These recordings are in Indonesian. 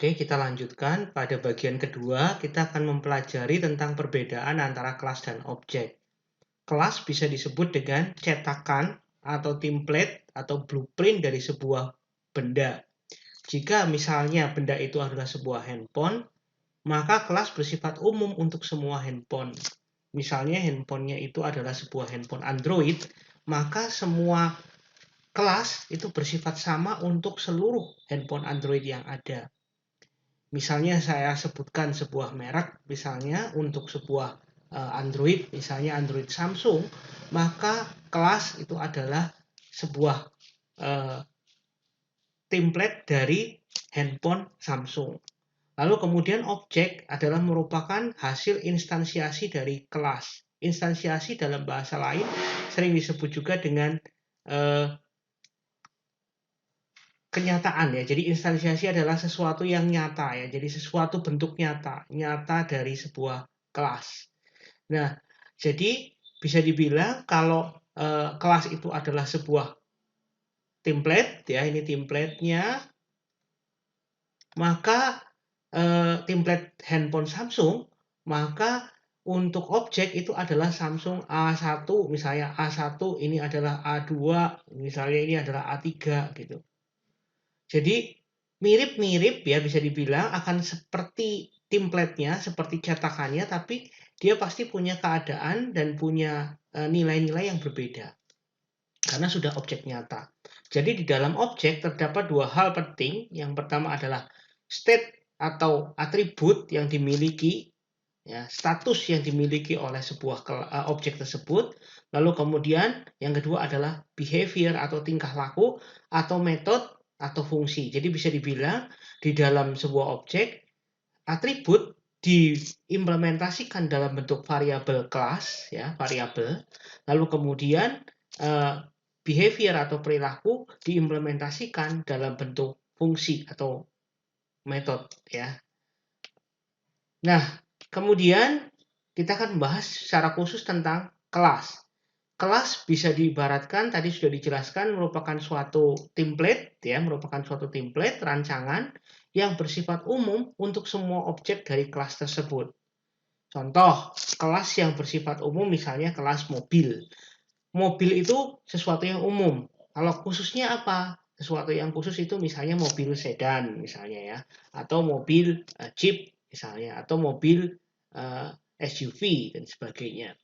Oke, kita lanjutkan. Pada bagian kedua, kita akan mempelajari tentang perbedaan antara kelas dan objek. Kelas bisa disebut dengan cetakan atau template atau blueprint dari sebuah benda. Jika misalnya benda itu adalah sebuah handphone, maka kelas bersifat umum untuk semua handphone. Misalnya handphonenya itu adalah sebuah handphone Android, maka semua kelas itu bersifat sama untuk seluruh handphone Android yang ada. Misalnya saya sebutkan sebuah merek, misalnya untuk sebuah Android, misalnya Android Samsung, maka kelas itu adalah sebuah template dari handphone Samsung. Lalu kemudian objek adalah merupakan hasil instansiasi dari kelas. Instansiasi dalam bahasa lain sering disebut juga dengan kenyataan ya. Jadi instansiasi adalah sesuatu yang nyata ya. Jadi sesuatu bentuk nyata dari sebuah kelas. Nah, jadi bisa dibilang kalau kelas itu adalah sebuah template ya, ini template-nya, maka template handphone Samsung, maka untuk objek itu adalah Samsung A1, misalnya A1 ini adalah A2, misalnya ini adalah A3 gitu. Jadi mirip-mirip ya, bisa dibilang akan seperti template-nya, seperti cetakannya, tapi dia pasti punya keadaan dan punya nilai-nilai yang berbeda karena sudah objek nyata. Jadi di dalam objek terdapat dua hal penting. Yang pertama adalah state atau atribut yang dimiliki, ya, status yang dimiliki oleh sebuah objek tersebut. Lalu kemudian yang kedua adalah behavior atau tingkah laku atau metode atau fungsi. Jadi bisa dibilang di dalam sebuah objek, atribut diimplementasikan dalam bentuk variabel kelas, ya, variabel. Lalu kemudian behavior atau perilaku diimplementasikan dalam bentuk fungsi atau metode, ya. Nah, kemudian kita akan membahas secara khusus tentang kelas. Kelas bisa diibaratkan, tadi sudah dijelaskan, merupakan suatu template, ya, merupakan suatu template rancangan yang bersifat umum untuk semua objek dari kelas tersebut. Contoh, kelas yang bersifat umum misalnya kelas mobil. Mobil itu sesuatu yang umum. Kalau khususnya apa? Sesuatu yang khusus itu misalnya mobil sedan misalnya ya, atau mobil Jeep misalnya, atau mobil SUV dan sebagainya.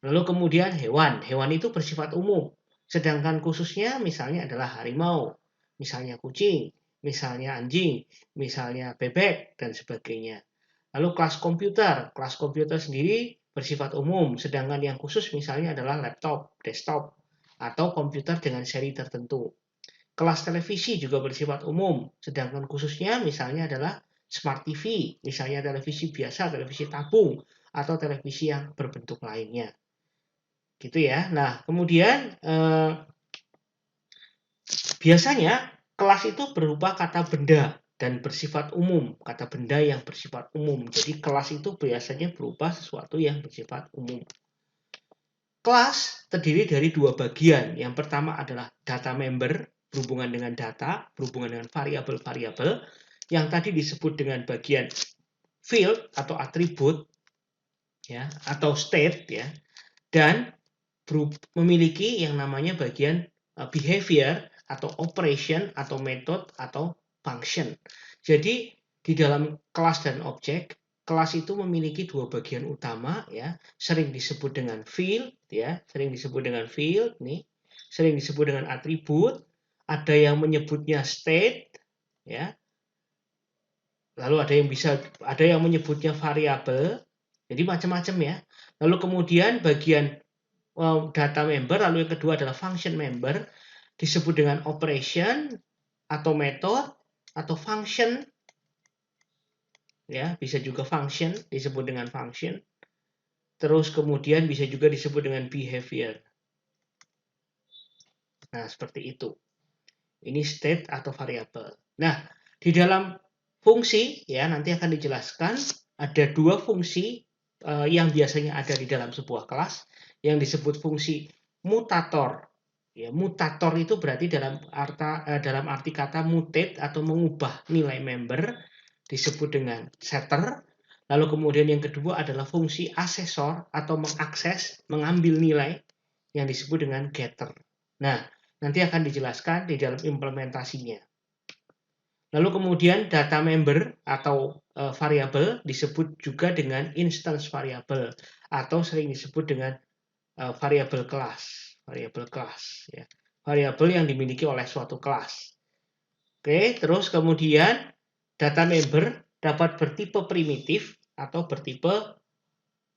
Lalu kemudian hewan. Hewan itu bersifat umum. Sedangkan khususnya misalnya adalah harimau, misalnya kucing, misalnya anjing, misalnya bebek dan sebagainya. Lalu kelas komputer. Kelas komputer sendiri bersifat umum, sedangkan yang khusus misalnya adalah laptop, desktop, atau komputer dengan seri tertentu. Kelas televisi juga bersifat umum, sedangkan khususnya misalnya adalah smart TV, misalnya televisi biasa, televisi tabung, atau televisi yang berbentuk lainnya. Gitu ya. Nah, kemudian biasanya kelas itu berupa kata benda dan bersifat umum, kata benda yang bersifat umum. Jadi kelas itu biasanya berupa sesuatu yang bersifat umum. Kelas terdiri dari dua bagian. Yang pertama adalah data member, berhubungan dengan data, berhubungan dengan variabel-variabel, yang tadi disebut dengan bagian field atau atribut, ya, atau state, ya, dan memiliki yang namanya bagian behavior atau operation atau method atau function. Jadi di dalam kelas dan objek, kelas itu memiliki dua bagian utama, ya, sering disebut dengan field, ya, sering disebut dengan field nih, sering disebut dengan atribut, ada yang menyebutnya state, ya. Lalu ada yang menyebutnya variabel. Jadi macam-macam ya. Lalu kemudian bagian data member, lalu yang kedua adalah function member, disebut dengan operation atau method atau function, ya, bisa juga function, disebut dengan function. Terus kemudian bisa juga disebut dengan behavior. Nah, seperti itu. Ini state atau variabel. Nah, di dalam fungsi, ya, nanti akan dijelaskan ada dua fungsi yang biasanya ada di dalam sebuah kelas yang disebut fungsi mutator. Ya, mutator itu berarti dalam arti kata mutate atau mengubah nilai member, disebut dengan setter. Lalu kemudian yang kedua adalah fungsi asesor atau mengakses, mengambil nilai yang disebut dengan getter. Nah, nanti akan dijelaskan di dalam implementasinya. Lalu kemudian data member atau variabel disebut juga dengan instance variable atau sering disebut dengan variabel kelas, ya. Variabel yang dimiliki oleh suatu kelas. Oke, terus kemudian data member dapat bertipe primitif atau bertipe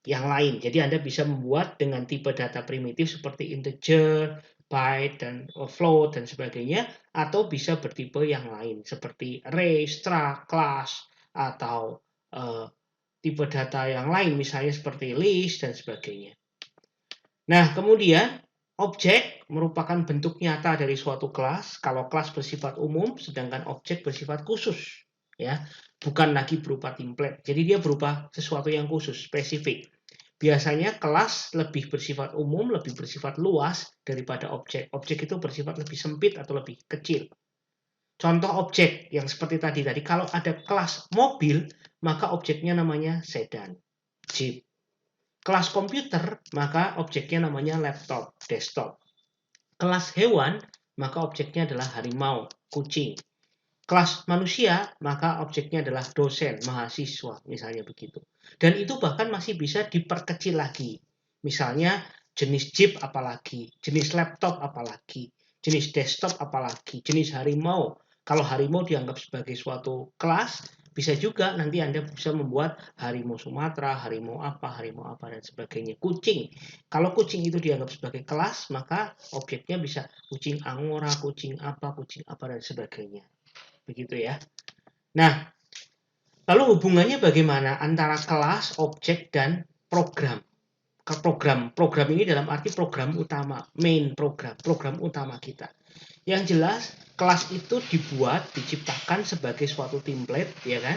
yang lain. Jadi Anda bisa membuat dengan tipe data primitif seperti integer, byte, dan float, dan sebagainya, atau bisa bertipe yang lain seperti array, struct, class, atau tipe data yang lain, misalnya seperti list, dan sebagainya. Nah, kemudian objek merupakan bentuk nyata dari suatu kelas. Kalau kelas bersifat umum, sedangkan objek bersifat khusus, ya, bukan lagi berupa template. Jadi dia berupa sesuatu yang khusus, spesifik. Biasanya kelas lebih bersifat umum, lebih bersifat luas daripada objek. Objek itu bersifat lebih sempit atau lebih kecil. Contoh objek yang seperti tadi. Kalau ada kelas mobil, maka objeknya namanya sedan, jeep. Kelas komputer, maka objeknya namanya laptop, desktop. Kelas hewan, maka objeknya adalah harimau, kucing. Kelas manusia, maka objeknya adalah dosen, mahasiswa, misalnya begitu. Dan itu bahkan masih bisa diperkecil lagi. Misalnya jenis jeep apalagi, jenis laptop apalagi, jenis desktop apalagi, jenis harimau. Kalau harimau dianggap sebagai suatu kelas, bisa juga nanti Anda bisa membuat harimau Sumatera, harimau apa, dan sebagainya. Kucing. Kalau kucing itu dianggap sebagai kelas, maka objeknya bisa kucing angora, kucing apa, dan sebagainya. Begitu ya. Nah, lalu hubungannya bagaimana antara kelas, objek, dan program? Program ini dalam arti program utama, main program utama kita. Yang jelas, kelas itu dibuat, diciptakan sebagai suatu template, ya kan?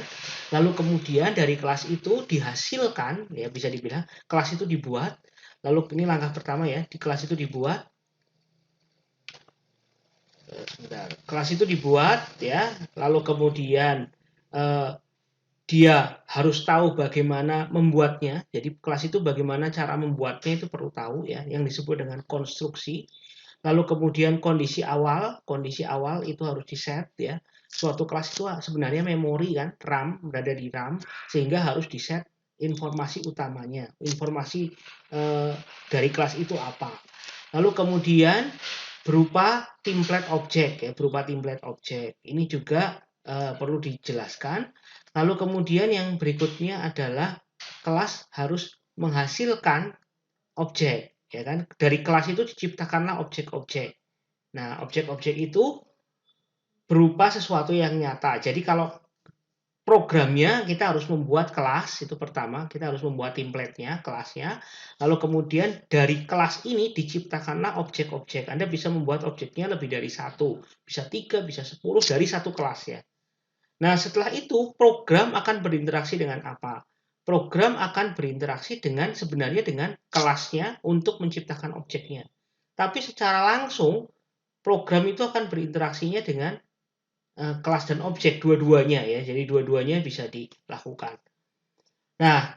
Lalu kemudian dari kelas itu dihasilkan, ya bisa dibilang kelas itu dibuat. Lalu ini langkah pertama ya, di kelas itu dibuat. Kelas itu dibuat, ya. Lalu kemudian dia harus tahu bagaimana membuatnya. Jadi kelas itu bagaimana cara membuatnya itu perlu tahu ya, yang disebut dengan konstruksi. Lalu kemudian kondisi awal itu harus diset ya. Suatu kelas itu sebenarnya memori kan, RAM, berada di RAM, sehingga harus diset informasi utamanya. Informasi dari kelas itu apa. Lalu kemudian berupa template objek ya, Ini juga perlu dijelaskan. Lalu kemudian yang berikutnya adalah kelas harus menghasilkan objek, ya kan? Dari kelas itu diciptakanlah objek-objek. Nah, objek-objek itu berupa sesuatu yang nyata. Jadi kalau programnya kita harus membuat kelas, itu pertama, kita harus membuat template-nya, kelasnya. Lalu kemudian dari kelas ini diciptakanlah objek-objek. Anda bisa membuat objeknya lebih dari 1, bisa 3, bisa 10 dari satu kelas ya. Nah, setelah itu program akan berinteraksi dengan apa? Program akan berinteraksi sebenarnya dengan kelasnya untuk menciptakan objeknya. Tapi secara langsung program itu akan berinteraksinya dengan kelas dan objek dua-duanya ya. Jadi dua-duanya bisa dilakukan. Nah,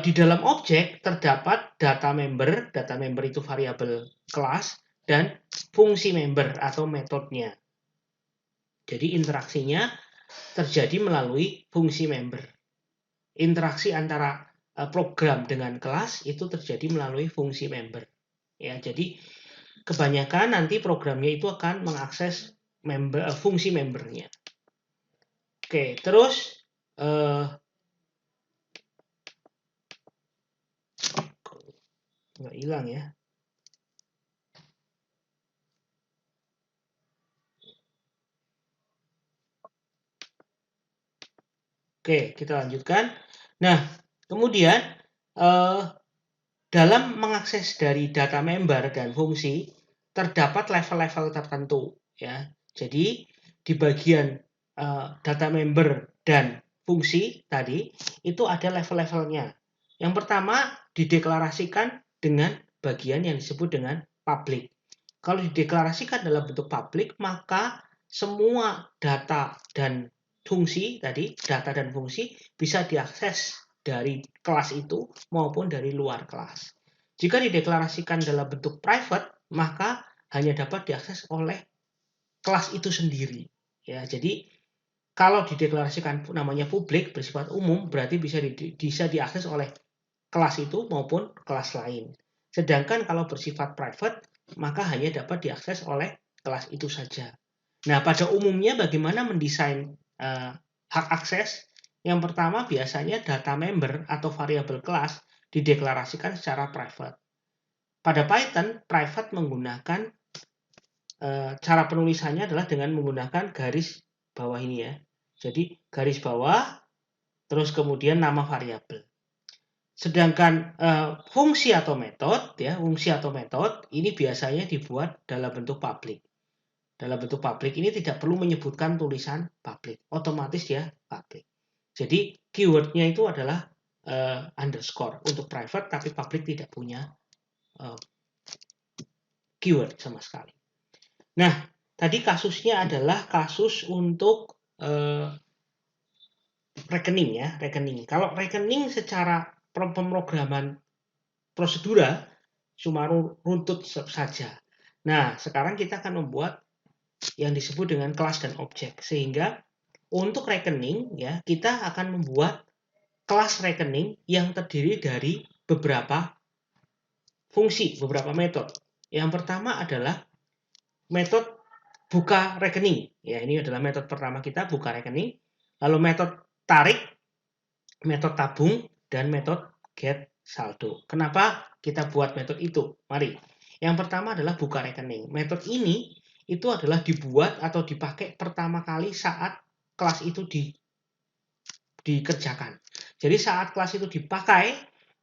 di dalam objek terdapat data member. Data member itu variabel kelas dan fungsi member atau metodenya. Jadi interaksinya terjadi melalui fungsi member. Interaksi antara program dengan kelas itu terjadi melalui fungsi member. Ya, jadi kebanyakan nanti programnya itu akan mengakses fungsi membernya. Oke, terus nggak hilang ya. Oke, kita lanjutkan. Nah, kemudian dalam mengakses dari data member dan fungsi terdapat level-level tertentu ya. Jadi di bagian data member dan fungsi tadi itu ada level-levelnya. Yang pertama dideklarasikan dengan bagian yang disebut dengan public. Kalau dideklarasikan dalam bentuk public, maka semua data dan fungsi tadi, data dan fungsi bisa diakses dari kelas itu maupun dari luar kelas. Jika dideklarasikan dalam bentuk private, maka hanya dapat diakses oleh kelas itu sendiri. Ya, jadi kalau dideklarasikan namanya publik bersifat umum, berarti bisa diakses oleh kelas itu maupun kelas lain. Sedangkan kalau bersifat private, maka hanya dapat diakses oleh kelas itu saja. Nah, pada umumnya bagaimana mendesain hak akses? Yang pertama biasanya data member atau variabel kelas dideklarasikan secara private. Pada Python, private menggunakan cara penulisannya adalah dengan menggunakan garis bawah ini ya. Jadi garis bawah, terus kemudian nama variabel. Sedangkan fungsi atau metode ini biasanya dibuat dalam bentuk public. Dalam bentuk public ini tidak perlu menyebutkan tulisan public, otomatis dia public. Jadi keywordnya itu adalah underscore untuk private, tapi public tidak punya keyword sama sekali. Nah, tadi kasusnya adalah kasus untuk rekening ya, rekening. Kalau rekening secara pemrograman prosedural cuma runtut saja. Nah, sekarang kita akan membuat yang disebut dengan kelas dan objek. Sehingga untuk rekening ya, kita akan membuat kelas rekening yang terdiri dari beberapa fungsi, beberapa metode. Yang pertama adalah metode buka rekening. Ya, ini adalah metode pertama kita, buka rekening. Lalu metode tarik, metode tabung, dan metode get saldo. Kenapa kita buat metode itu? Mari. Yang pertama adalah buka rekening. Metode ini itu adalah dibuat atau dipakai pertama kali saat kelas itu dikerjakan. Jadi saat kelas itu dipakai,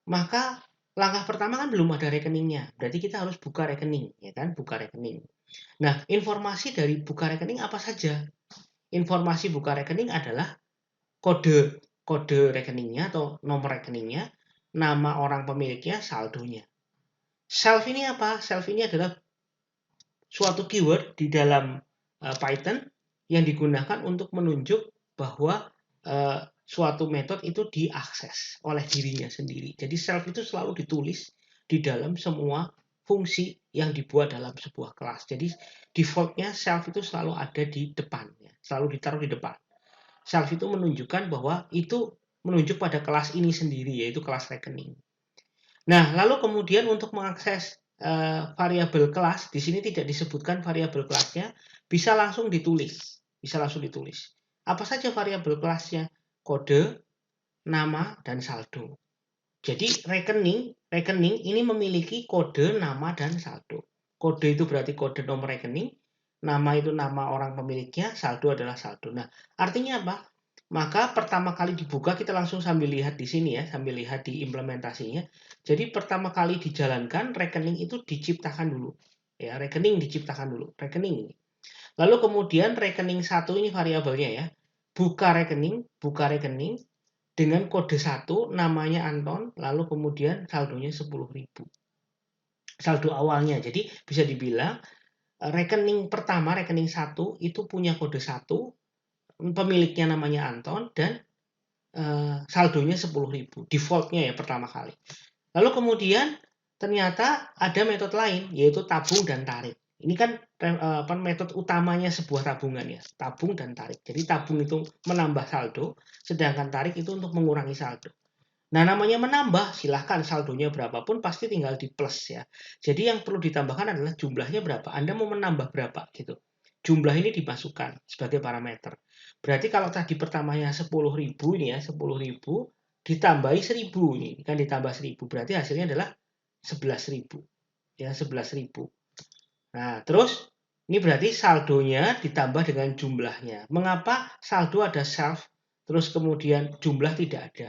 maka langkah pertama kan belum ada rekeningnya. Berarti kita harus buka rekening, ya kan? Buka rekening. Nah, informasi dari buka rekening apa saja? Informasi buka rekening adalah kode rekeningnya atau nomor rekeningnya, nama orang pemiliknya, saldonya. Self ini apa? Self ini adalah suatu keyword di dalam Python yang digunakan untuk menunjuk bahwa suatu metode itu diakses oleh dirinya sendiri. Jadi self itu selalu ditulis di dalam semua fungsi yang dibuat dalam sebuah kelas. Jadi defaultnya self itu selalu ada di depan, selalu ditaruh di depan. Self itu menunjukkan bahwa itu menunjuk pada kelas ini sendiri, yaitu kelas rekening. Nah, lalu kemudian untuk mengakses variabel kelas, di sini tidak disebutkan variabel kelasnya, bisa langsung ditulis. Apa saja variabel kelasnya? Kode, nama, dan saldo. Jadi rekening ini memiliki kode, nama, dan saldo. Kode itu berarti kode nomor rekening, nama itu nama orang pemiliknya, saldo adalah saldo. Nah, artinya apa? Maka pertama kali dibuka kita langsung sambil lihat di sini ya, sambil lihat di implementasinya. Jadi pertama kali dijalankan rekening itu diciptakan dulu. Ya, rekening diciptakan dulu, rekening. Lalu kemudian rekening satu ini variabelnya ya. Buka rekening dengan kode 1 namanya Anton, lalu kemudian saldonya 10.000. Saldo awalnya. Jadi bisa dibilang rekening pertama, rekening 1 itu punya kode 1, pemiliknya namanya Anton, dan saldonya 10.000. Defaultnya ya pertama kali. Lalu kemudian ternyata ada metode lain, yaitu tabung dan tarik. Ini kan metode utamanya sebuah tabungan ya, tabung dan tarik. Jadi tabung itu menambah saldo, sedangkan tarik itu untuk mengurangi saldo. Nah, namanya menambah, silahkan saldonya berapapun pasti tinggal di plus ya. Jadi yang perlu ditambahkan adalah jumlahnya berapa. Anda mau menambah berapa gitu. Jumlah ini dimasukkan sebagai parameter. Berarti kalau tadi pertamanya 10.000 ini ya, 10.000 ditambahi 1.000 ini kan ditambah 1.000 berarti hasilnya adalah 11.000 ya, 11.000. Nah, terus ini berarti saldonya ditambah dengan jumlahnya. Mengapa saldo ada self terus kemudian jumlah tidak ada?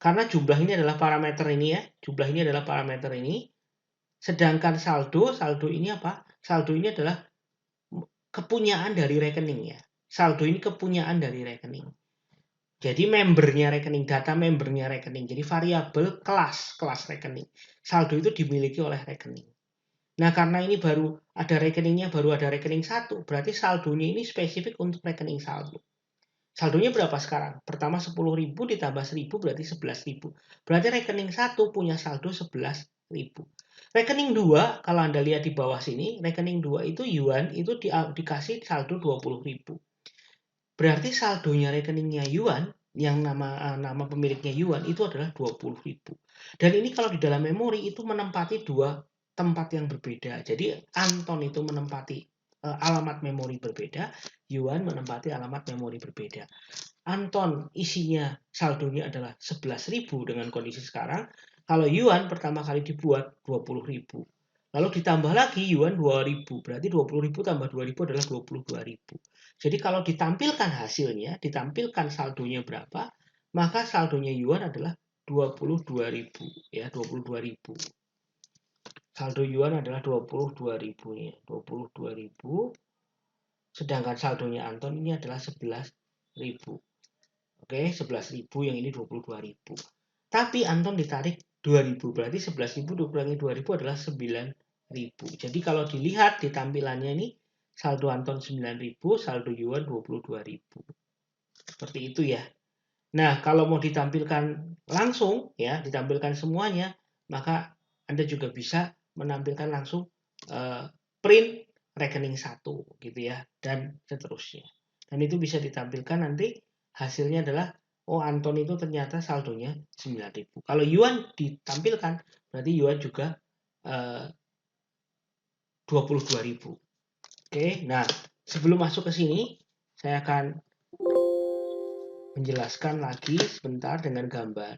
Karena jumlah ini adalah parameter ini ya, jumlah ini adalah parameter ini. Sedangkan saldo ini apa? Saldo ini adalah kepunyaan dari rekening ya. Saldo ini kepunyaan dari rekening. Jadi membernya rekening, data membernya rekening. Jadi variabel kelas rekening. Saldo itu dimiliki oleh rekening. Nah, karena ini baru ada rekeningnya, baru ada rekening 1, berarti saldonya ini spesifik untuk rekening saldo. Saldonya berapa sekarang? Pertama 10.000 ditambah 1.000 berarti 11.000. Berarti rekening 1 punya saldo 11.000. Rekening 2, kalau Anda lihat di bawah sini, rekening 2 itu yuan itu dikasih saldo 20.000. Berarti saldonya rekeningnya yuan yang nama pemiliknya yuan itu adalah 20.000. Dan ini kalau di dalam memori itu menempati dua tempat yang berbeda. Jadi Anton itu menempati alamat memori berbeda, Yuan menempati alamat memori berbeda. Anton isinya saldonya adalah 11.000 dengan kondisi sekarang. Kalau Yuan pertama kali dibuat 20.000. Lalu ditambah lagi Yuan 2.000. Berarti 20.000 tambah 2.000 adalah 22.000. Jadi kalau ditampilkan hasilnya, ditampilkan saldonya berapa, maka saldonya Yuan adalah 22.000 ya, 22.000. Saldo Yuan adalah 22.000 ya, 22.000. Sedangkan saldonya Anton ini adalah 11.000. Oke, 11.000 yang ini 22.000. Tapi Anton ditarik 2.000, berarti 11.000 dikurangi 2.000 adalah 9.000. Jadi kalau dilihat di tampilannya ini, saldo Anton 9.000, saldo Yuan 22.000. Seperti itu ya. Nah, kalau mau ditampilkan langsung, ya, ditampilkan semuanya, maka Anda juga bisa menampilkan langsung print rekening 1, gitu ya, dan seterusnya. Dan itu bisa ditampilkan nanti hasilnya adalah, oh Anton itu ternyata saldonya 9.000. Kalau Yuan ditampilkan, berarti Yuan juga 22.000. Oke, nah sebelum masuk ke sini, saya akan menjelaskan lagi sebentar dengan gambar.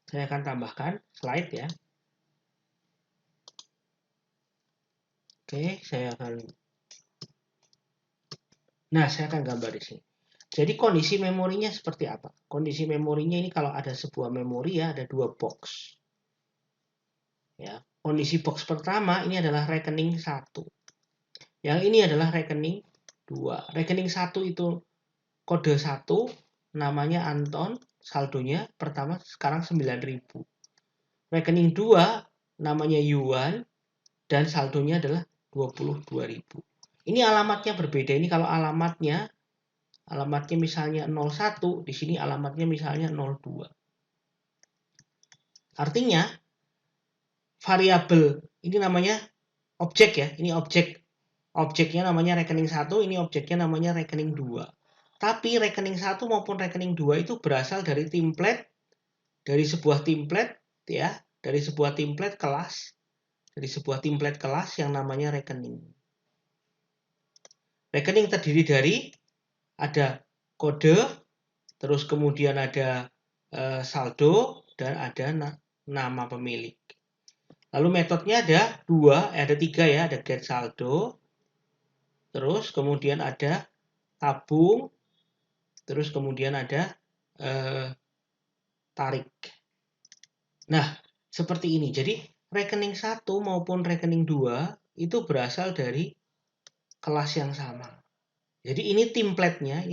Saya akan tambahkan slide ya. Oke, saya akan gambar di sini. Jadi kondisi memorinya seperti apa? Kondisi memorinya ini kalau ada sebuah memori ya, ada dua box. Ya, kondisi box pertama ini adalah rekening 1. Yang ini adalah rekening 2. Rekening 1 itu kode 1, namanya Anton, saldonya pertama sekarang 9.000. Rekening 2 namanya Yuan dan saldonya adalah 22.000. Ini alamatnya berbeda. Ini kalau alamatnya misalnya 01, di sini alamatnya misalnya 02. Artinya variabel ini namanya objek ya. Ini objek. Objeknya namanya rekening 1, ini objeknya namanya rekening 2. Tapi rekening 1 maupun rekening 2 itu berasal dari template, dari sebuah template ya, dari sebuah template kelas yang namanya rekening. Rekening terdiri dari ada kode, terus kemudian ada saldo, dan ada nama pemilik. Lalu metodenya ada tiga ya, ada get saldo, terus kemudian ada tabung, terus kemudian ada tarik. Nah, seperti ini. Jadi rekening 1 maupun rekening 2 itu berasal dari kelas yang sama. Jadi ini template-nya.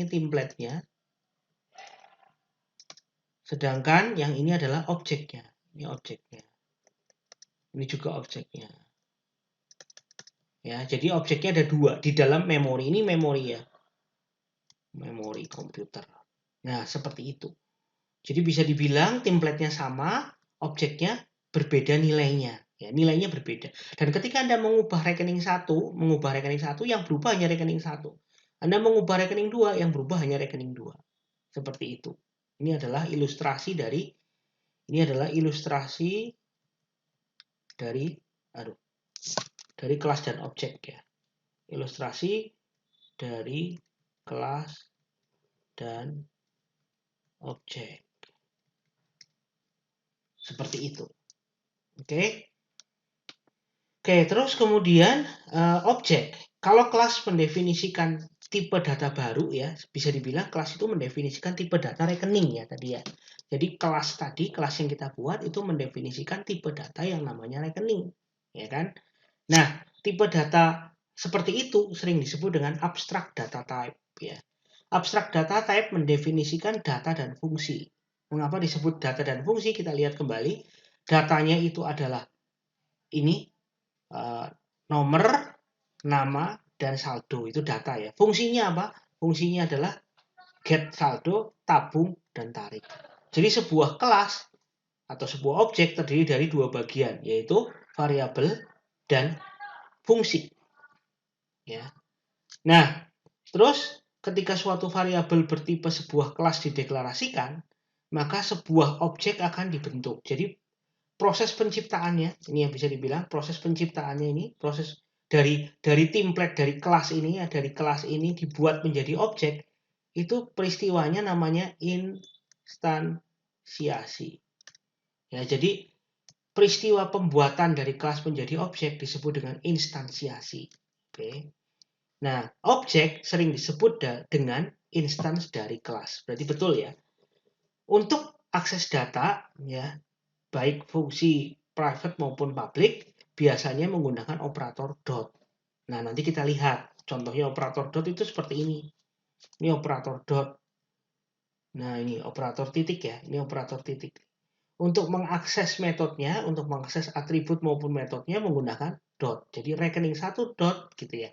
Sedangkan yang ini adalah objeknya. Ini objeknya. Ini juga objeknya. Ya, jadi objeknya ada dua di dalam memori. Ini memori ya. Memori komputer. Nah, seperti itu. Jadi bisa dibilang template-nya sama, objeknya berbeda nilainya. Ya, nilainya berbeda. Dan ketika Anda mengubah rekening 1 yang berubah hanya rekening 1. Anda mengubah rekening 2 yang berubah hanya rekening 2. Seperti itu. Ini adalah ilustrasi dari kelas dan objek ya. Ilustrasi dari kelas dan objek. Seperti itu. Oke. Oke, terus kemudian objek. Kalau kelas mendefinisikan tipe data baru ya, bisa dibilang kelas itu mendefinisikan tipe data rekening ya tadi ya. Jadi kelas yang kita buat itu mendefinisikan tipe data yang namanya rekening, ya kan? Nah, tipe data seperti itu sering disebut dengan abstract data type ya. Abstract data type mendefinisikan data dan fungsi. Mengapa disebut data dan fungsi? Kita lihat kembali. Datanya itu adalah ini nomor, nama, dan saldo. Itu data ya. Fungsinya apa? Fungsinya adalah get saldo, tabung, dan tarik. Jadi sebuah kelas atau sebuah objek terdiri dari dua bagian, yaitu variabel dan fungsi. Ya. Nah, terus ketika suatu variabel bertipe sebuah kelas dideklarasikan, maka sebuah objek akan dibentuk. Jadi proses penciptaannya, ini yang bisa dibilang proses penciptaannya ini, proses dari template dari kelas ini, ya, dari kelas ini dibuat menjadi objek, itu peristiwanya namanya instansiasi. Ya, jadi peristiwa pembuatan dari kelas menjadi objek disebut dengan instansiasi. Oke. Nah, objek sering disebut dengan instance dari kelas. Berarti betul ya. Untuk akses data, ya, baik fungsi private maupun public, biasanya menggunakan operator dot. Nah, nanti kita lihat. Contohnya operator dot itu seperti ini. Ini operator dot. Nah, ini operator titik ya. Ini operator titik. Untuk mengakses metodenya, untuk mengakses atribut maupun metodenya menggunakan dot. Jadi rekening satu dot gitu ya.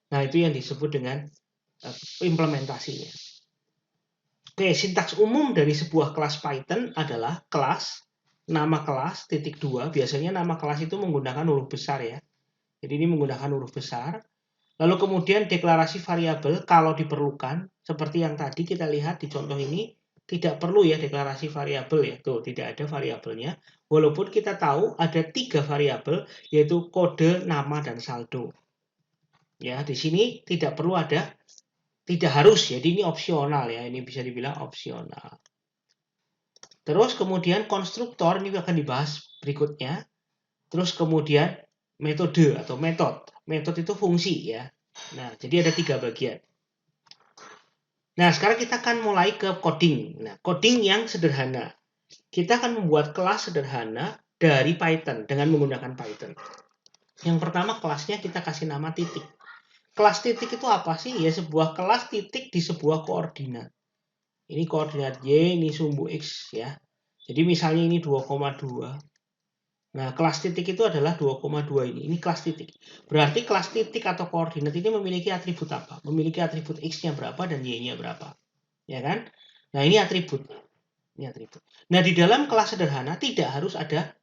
Nah, itu yang disebut dengan implementasinya. Oke, sintaks umum dari sebuah kelas Python adalah kelas, nama kelas, titik 2. Biasanya nama kelas itu menggunakan huruf besar ya. Jadi ini menggunakan huruf besar. Lalu kemudian deklarasi variabel kalau diperlukan, seperti yang tadi kita lihat di contoh ini, tidak perlu ya deklarasi variabel ya. Tuh, tidak ada variabelnya. Walaupun kita tahu ada 3 variabel, yaitu kode, nama, dan saldo. Ya, di sini tidak perlu ada, tidak harus, jadi ini opsional ya. Ini bisa dibilang opsional. Terus kemudian konstruktor, ini akan dibahas berikutnya. Terus kemudian metode atau metode. Metode itu fungsi ya. Nah, jadi ada 3 bagian. Nah, sekarang kita akan mulai ke coding. Nah, coding yang sederhana. Kita akan membuat kelas sederhana dari Python dengan menggunakan Python. Yang pertama kelasnya kita kasih nama titik. Kelas titik itu apa sih? Ya sebuah kelas titik di sebuah koordinat. Ini koordinat Y, ini sumbu X ya. Jadi misalnya ini 2,2. Nah, kelas titik itu adalah 2,2 ini. Ini kelas titik. Berarti kelas titik atau koordinat ini memiliki atribut apa? Memiliki atribut X-nya berapa dan Y-nya berapa. Ya kan? Nah, ini atribut. Ini atribut. Nah, di dalam kelas sederhana tidak harus ada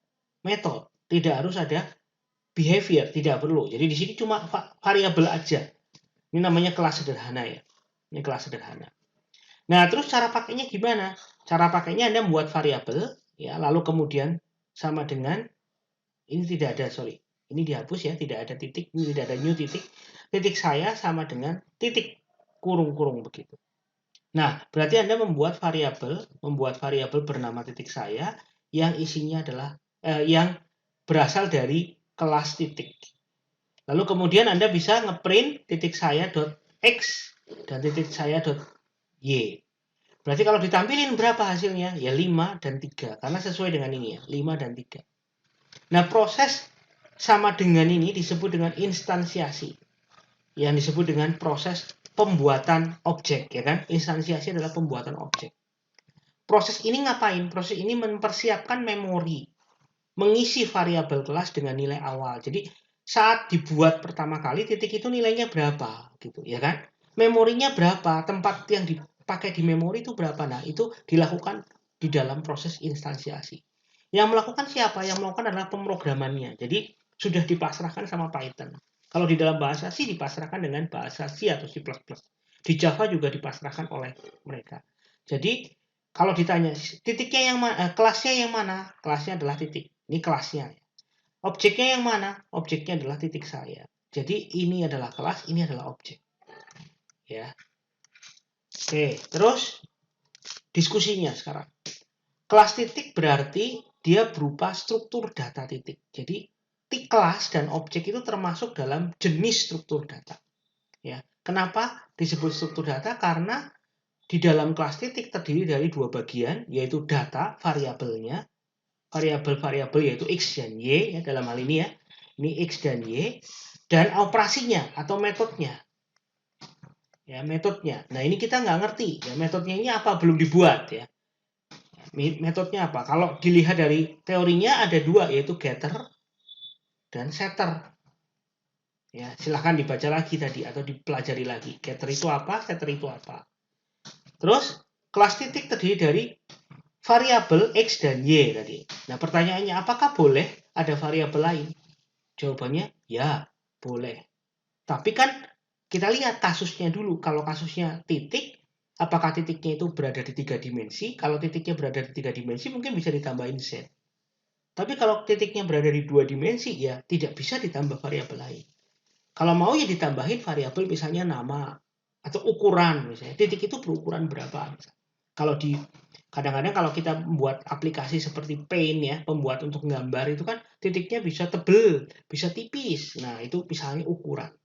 metode. Tidak harus ada behavior. Tidak perlu. Jadi di sini cuma variabel aja. Ini namanya kelas sederhana ya. Ini kelas sederhana. Nah, terus cara pakainya gimana? Cara pakainya Anda membuat variabel, ya, lalu kemudian sama dengan ini tidak ada, sorry. Ini dihapus ya, tidak ada titik, ini tidak ada new titik. Titik saya sama dengan titik kurung-kurung begitu. Nah, berarti Anda membuat variabel bernama titik saya yang isinya adalah yang berasal dari kelas titik. Lalu kemudian Anda bisa ngeprint titik saya .x dan titik saya .y. Berarti kalau ditampilin berapa hasilnya? Ya 5 dan 3 karena sesuai dengan ini ya, 5 dan 3. Nah, proses sama dengan ini disebut dengan instansiasi. Yang disebut dengan proses pembuatan objek, ya kan? Instansiasi adalah pembuatan objek. Proses ini ngapain? Proses ini mempersiapkan memori, mengisi variabel kelas dengan nilai awal. Jadi, saat dibuat pertama kali titik itu nilainya berapa gitu, ya kan? Memorinya berapa? Tempat yang dipakai di memori itu berapa? Nah, itu dilakukan di dalam proses instansiasi. Yang melakukan siapa? Yang melakukan adalah pemrogramannya. Jadi sudah dipasrahkan sama Python. Kalau di dalam bahasa C dipasrahkan dengan bahasa C atau C++. Di Java juga dipasrahkan oleh mereka. Jadi kalau ditanya titiknya yang mana, kelasnya yang mana? Kelasnya adalah titik. Ini kelasnya. Objeknya yang mana? Objeknya adalah titik saya. Jadi ini adalah kelas, ini adalah objek. Ya. Oke, terus diskusinya sekarang. Kelas titik berarti dia berupa struktur data titik. Jadi kelas dan objek itu termasuk dalam jenis struktur data. Ya, kenapa disebut struktur data? Karena di dalam kelas titik terdiri dari 2 bagian, yaitu data variabelnya, variabel-variabel yaitu x dan y ya, dalam hal ini ya. Ini x dan y, dan operasinya atau metodenya. Ya, metodenya. Nah, ini kita nggak ngerti ya, metodenya ini apa, belum dibuat ya. Metodenya apa? Kalau dilihat dari teorinya ada 2, yaitu getter dan setter. Ya, silahkan dibaca lagi tadi atau dipelajari lagi. Getter itu apa, setter itu apa. Terus kelas titik terdiri dari variabel X dan Y tadi. Nah, pertanyaannya apakah boleh ada variabel lain? Jawabannya ya, boleh. Tapi kan kita lihat kasusnya dulu. Kalau kasusnya titik, apakah titiknya itu berada di 3 dimensi? Kalau titiknya berada di 3 dimensi, mungkin bisa ditambahin Z. Tapi kalau titiknya berada di 2 dimensi, ya tidak bisa ditambah variabel lain. Kalau mau ya ditambahin variabel misalnya nama atau ukuran misalnya. Titik itu berukuran berapa? Kalau di kadang-kadang kalau kita membuat aplikasi seperti Paint ya, pembuat untuk gambar itu kan titiknya bisa tebel, bisa tipis. Nah, itu misalnya ukuran.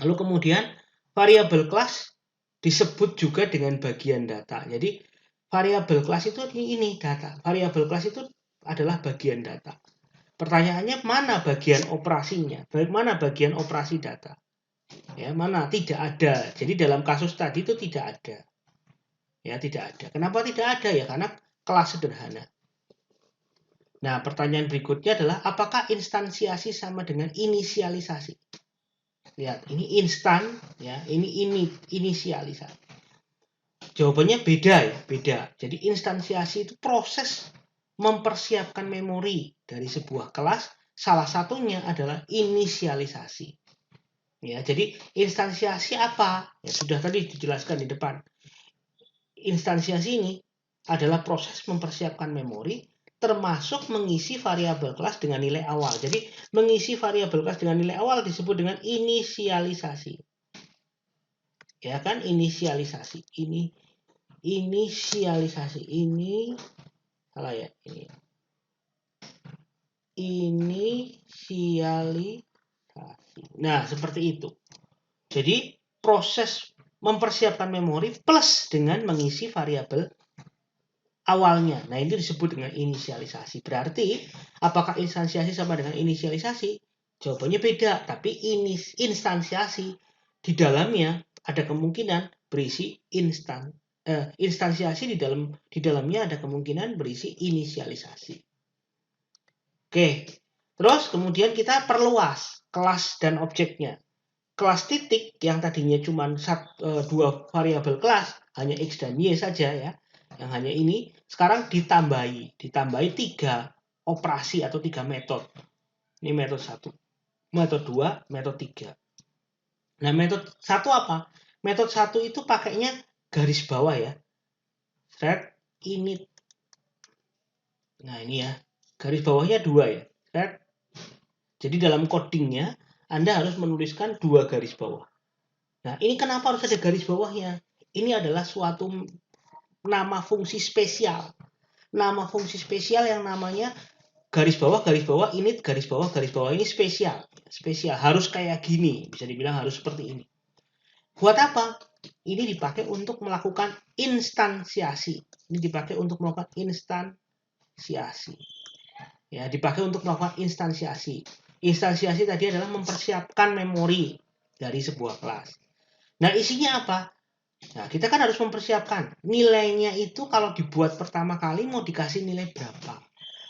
Lalu kemudian variabel kelas disebut juga dengan bagian data. Jadi variabel kelas itu ini data. Variabel kelas itu adalah bagian data. Pertanyaannya mana bagian operasinya? Bagaimana bagian operasi data? Ya, mana? Tidak ada. Jadi dalam kasus tadi itu tidak ada. Ya, tidak ada. Kenapa tidak ada? Ya, karena kelas sederhana. Nah, pertanyaan berikutnya adalah apakah instansiasi sama dengan inisialisasi? Lihat, ini instan, ya, ini inisialisasi. Jawabannya beda ya, beda. Jadi instansiasi itu proses mempersiapkan memori dari sebuah kelas, salah satunya adalah inisialisasi. Ya, jadi instansiasi apa? Ya, sudah tadi dijelaskan di depan. Instansiasi ini adalah proses mempersiapkan memori termasuk mengisi variabel kelas dengan nilai awal. Jadi mengisi variabel kelas dengan nilai awal disebut dengan inisialisasi. Ya kan, inisialisasi. Inisialisasi ini salah ya, inisialisasi. Nah, seperti itu. Jadi proses mempersiapkan memori plus dengan mengisi variabel awalnya. Nah, ini disebut dengan inisialisasi. Berarti apakah instansiasi sama dengan inisialisasi? Jawabannya beda, tapi instansiasi di dalamnya ada kemungkinan berisi instansiasi di dalamnya ada kemungkinan berisi inisialisasi. Oke. Terus kemudian kita perluas kelas dan objeknya. Kelas titik yang tadinya cuma 2 variabel kelas, hanya X dan Y saja ya. Yang hanya ini sekarang ditambahi 3 operasi atau 3 metode. Ini metode 1, metode 2, metode 3. Nah, metode 1 apa? Metode 1 itu pakainya garis bawah ya. Thread init. Nah, ini ya. Garis bawahnya 2 ya. Thread. Jadi dalam codingnya Anda harus menuliskan 2 garis bawah. Nah, ini kenapa harus ada garis bawahnya? Ini adalah suatu nama fungsi spesial. Nama fungsi spesial yang namanya garis bawah, init, garis bawah ini spesial. Spesial, harus kayak gini. Bisa dibilang harus seperti ini. Buat apa? Ini dipakai untuk melakukan instansiasi. Ini dipakai untuk melakukan instansiasi. Ya, dipakai untuk melakukan instansiasi. Instansiasi tadi adalah mempersiapkan memori dari sebuah kelas. Nah, isinya apa? Nah, kita kan harus mempersiapkan. Nilainya itu kalau dibuat pertama kali mau dikasih nilai berapa.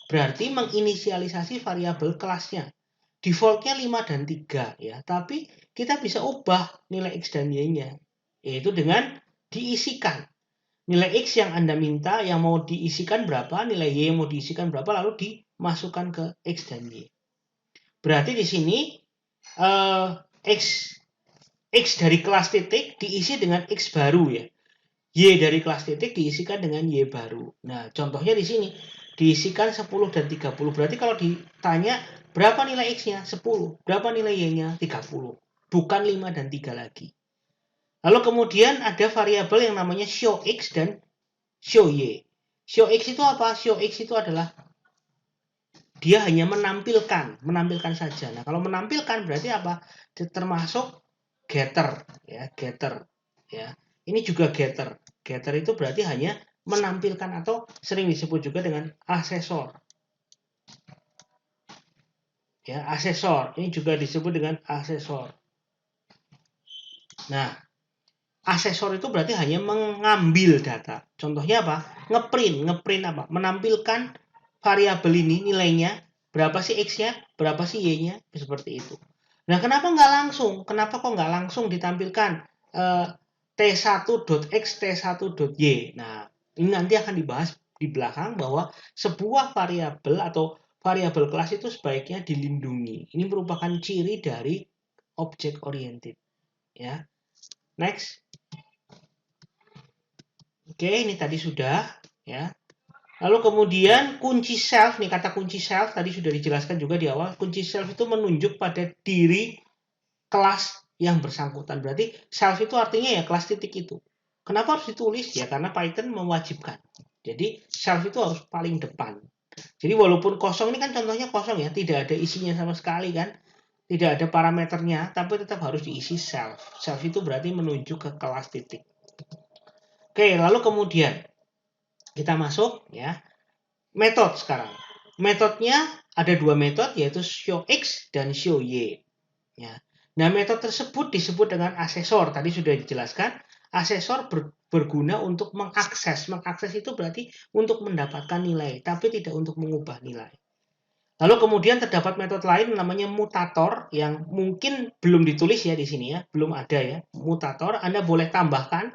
Berarti menginisialisasi variabel kelasnya. Defaultnya 5 dan 3 ya, tapi kita bisa ubah nilai X dan Y-nya. Yaitu dengan diisikan. Nilai X yang Anda minta yang mau diisikan berapa, nilai Y yang mau diisikan berapa, lalu dimasukkan ke X dan Y. Berarti di sini X dari kelas titik diisi dengan X baru ya. Y dari kelas titik diisikan dengan Y baru. Nah, contohnya di sini diisikan 10 dan 30. Berarti kalau ditanya berapa nilai X-nya? 10. Berapa nilai Y-nya? 30. Bukan 5 dan 3 lagi. Lalu kemudian ada variabel yang namanya show X dan show Y. Show X itu apa? Show X itu adalah dia hanya menampilkan saja. Nah, kalau menampilkan berarti apa? Termasuk getter ya, getter ya. Ini juga getter. Getter itu berarti hanya menampilkan atau sering disebut juga dengan asesor. Ya, asesor. Ini juga disebut dengan asesor. Nah, asesor itu berarti hanya mengambil data. Contohnya apa? Ngeprint apa? Menampilkan variabel ini nilainya berapa sih X-nya, berapa sih Y-nya, seperti itu. Nah, kenapa nggak langsung? Kenapa kok nggak langsung ditampilkan T1.x, T1.y? Nah, ini nanti akan dibahas di belakang bahwa sebuah variabel atau variabel kelas itu sebaiknya dilindungi. Ini merupakan ciri dari object oriented. Ya, next. Oke, ini tadi sudah. Ya. Lalu kemudian kunci self, nih kata kunci self tadi sudah dijelaskan juga di awal. Kunci self itu menunjuk pada diri kelas yang bersangkutan. Berarti self itu artinya ya kelas titik itu. Kenapa harus ditulis? Ya karena Python mewajibkan. Jadi self itu harus paling depan. Jadi walaupun kosong ini kan contohnya kosong ya, tidak ada isinya sama sekali kan. Tidak ada parameternya, tapi tetap harus diisi self. Self itu berarti menunjuk ke kelas titik. Oke, lalu kemudian kita masuk ya. Metode sekarang. Metodenya ada dua metode yaitu showX dan showy. Ya. Nah, metode tersebut disebut dengan asesor. Tadi sudah dijelaskan, asesor berguna untuk mengakses. Mengakses itu berarti untuk mendapatkan nilai, tapi tidak untuk mengubah nilai. Lalu kemudian terdapat metode lain namanya mutator yang mungkin belum ditulis ya di sini ya, belum ada ya. Mutator Anda boleh tambahkan,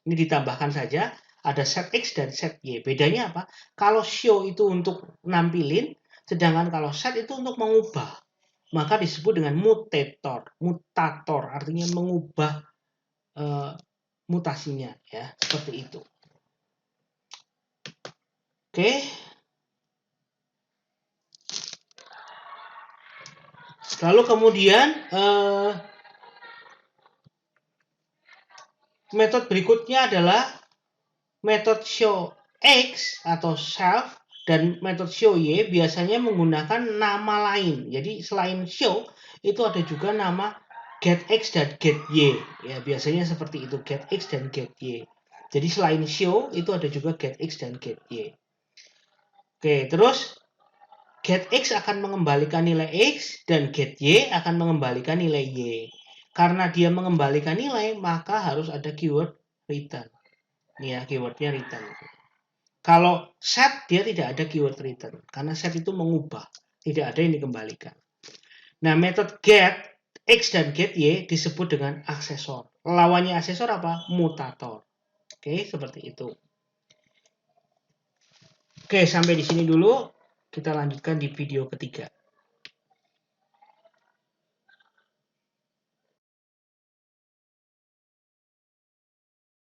ini ditambahkan saja, ada set X dan set Y. Bedanya apa? Kalau show itu untuk nampilin, sedangkan kalau set itu untuk mengubah. Maka disebut dengan mutator. Mutator artinya mengubah mutasinya ya, seperti itu. Oke. Lalu kemudian metode berikutnya adalah metode show X atau self dan metode show Y biasanya menggunakan nama lain. Jadi selain show itu ada juga nama get X dan get Y. Ya, biasanya seperti itu, get X dan get Y. Jadi selain show itu ada juga get X dan get Y. Oke, terus get X akan mengembalikan nilai X dan get Y akan mengembalikan nilai Y. Karena dia mengembalikan nilai, maka harus ada keyword return. Ini ya, keywordnya return. Kalau set, dia tidak ada keyword return. Karena set itu mengubah. Tidak ada yang dikembalikan. Nah, metode get X dan get Y disebut dengan aksesor. Lawannya aksesor apa? Mutator. Oke, seperti itu. Oke, sampai di sini dulu. Kita lanjutkan di video ketiga.